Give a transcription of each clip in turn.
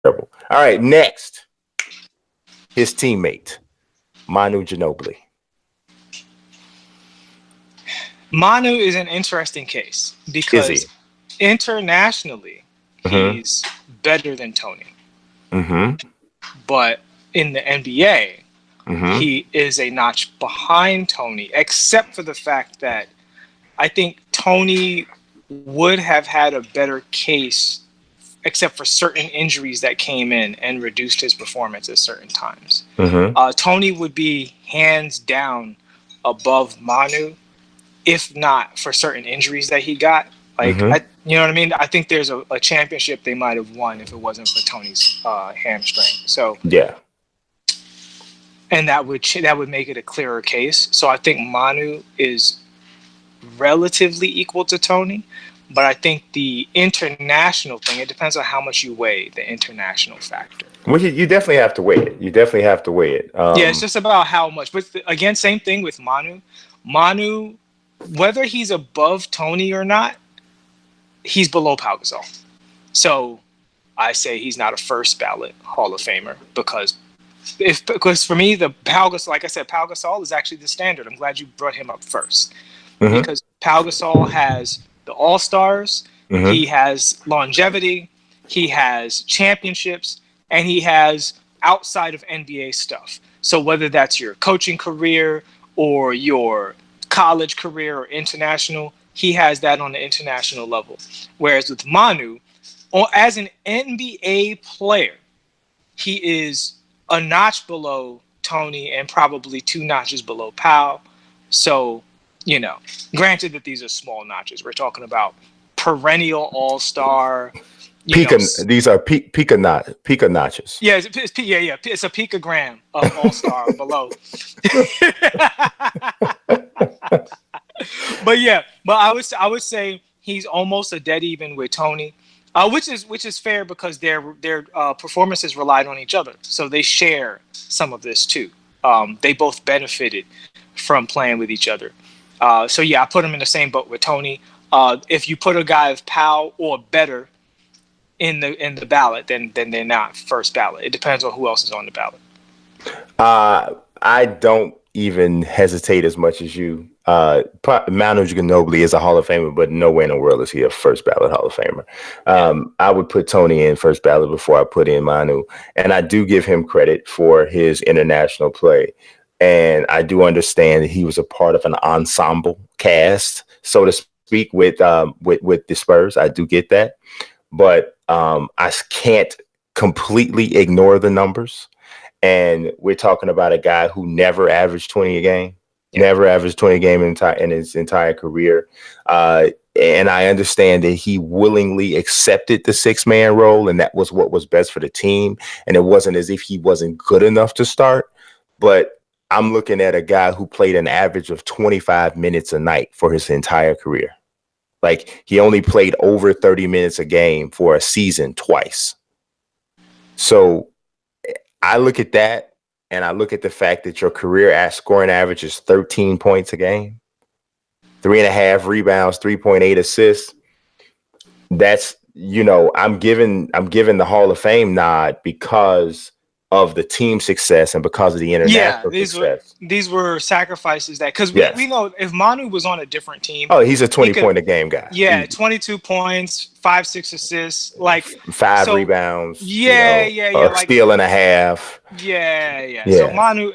All right, next, his teammate, Manu Ginóbili. Manu is an interesting case because internationally, he's better than Tony. But in the NBA, he is a notch behind Tony, except for the fact that I think Tony would have had a better case, except for certain injuries that came in and reduced his performance at certain times. Tony would be hands down above Manu, if not for certain injuries that he got. Like, you know what I mean? I think there's a championship they might have won if it wasn't for Tony's hamstring. So yeah, and that would make it a clearer case. So I think Manu is relatively equal to Tony, but I think the international thing, it depends on how much you weigh the international factor. Well, you definitely have to weigh it. You definitely have to weigh it. Yeah, it's just about how much. But again, same thing with Manu. Manu, whether he's above Tony or not, he's below Pau Gasol. So I say he's not a first ballot Hall of Famer because for me, the Pau Gasol, like I said, Pau Gasol is actually the standard. I'm glad you brought him up first because Pau Gasol has the All-Stars, he has longevity, he has championships, and he has outside of NBA stuff. So whether that's your coaching career or your college career or international, he has that on the international level. Whereas with Manu, as an NBA player, he is a notch below Tony and probably 2 notches below Pau. So, you know, granted that these are small notches. We're talking about perennial all-star. These are pica notches. Yeah, it's a picogram of all-star below. But I would say he's almost a dead even with Tony, which is fair because their performances relied on each other, so they share some of this too. They both benefited from playing with each other. So yeah, I put him in the same boat with Tony. If you put a guy of Pau or better in the ballot, then they're not first ballot. It depends on who else is on the ballot. I don't even hesitate as much as you. Manu Ginóbili is a Hall of Famer, but nowhere in the world is he a first ballot Hall of Famer. I would put Tony in first ballot before I put in Manu, and I do give him credit for his international play. And I do understand that he was a part of an ensemble cast, so to speak, with the Spurs. I do get that, but I can't completely ignore the numbers. And we're talking about a guy who never averaged 20 a game. Never averaged 20 a game in his entire career. And I understand that he willingly accepted the 6-man role, and that was what was best for the team. And it wasn't as if he wasn't good enough to start. But I'm looking at a guy who played an average of 25 minutes a night for his entire career. Like, he only played over 30 minutes a game for a season twice. So I look at that. And I look at the fact that your career scoring average is 13 points a game, 3.5 rebounds, 3.8 assists. That's, you know, I'm giving the Hall of Fame nod because of the team success and because of the international success. These were sacrifices that, because we know if Manu was on a different team. Oh, he's a 20-point a game guy. Yeah, 22 points, 5-6 assists, like 5 rebounds. Yeah. A steal and a half. Yeah. So Manu,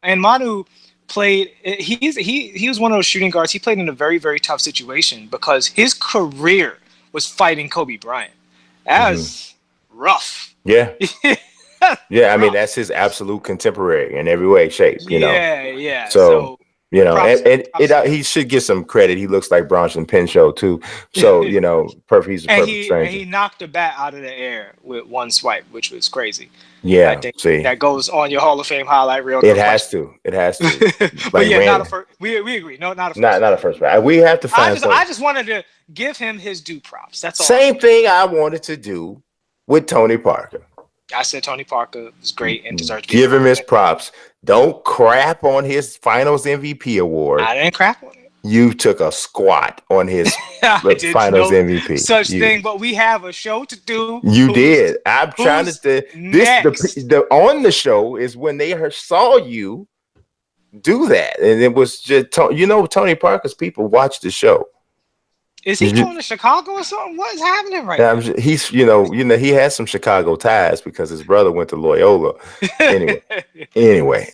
and Manu played. He was one of those shooting guards. He played in a very, very tough situation because his career was fighting Kobe Bryant. That was rough. Yeah. Yeah, I mean, that's his absolute contemporary in every way, shape, you know. Yeah. So you know, he should get some credit. He looks like Bronson Pinchot too. So, you know, he's a perfect stranger. And he knocked the bat out of the air with one swipe, which was crazy. Yeah, I think that goes on your Hall of Fame highlight reel. It has to. But yeah, not a first. We agree. No, not a first. Not a first round. We have to find. I just wanted to give him his due props. That's all. Same thing I wanted to do with Tony Parker. I said Tony Parker was great and deserves to give him his props. Don't crap on his Finals MVP award. I didn't crap on it. You took a squat on his I did Finals no MVP. such thing, but we have a show to do. You did. I'm trying to. The on the show is when they saw you do that, and it was just Tony Parker's people watch the show. Is he going to Chicago or something? What is happening right now? He's he has some Chicago ties because his brother went to Loyola. Anyway.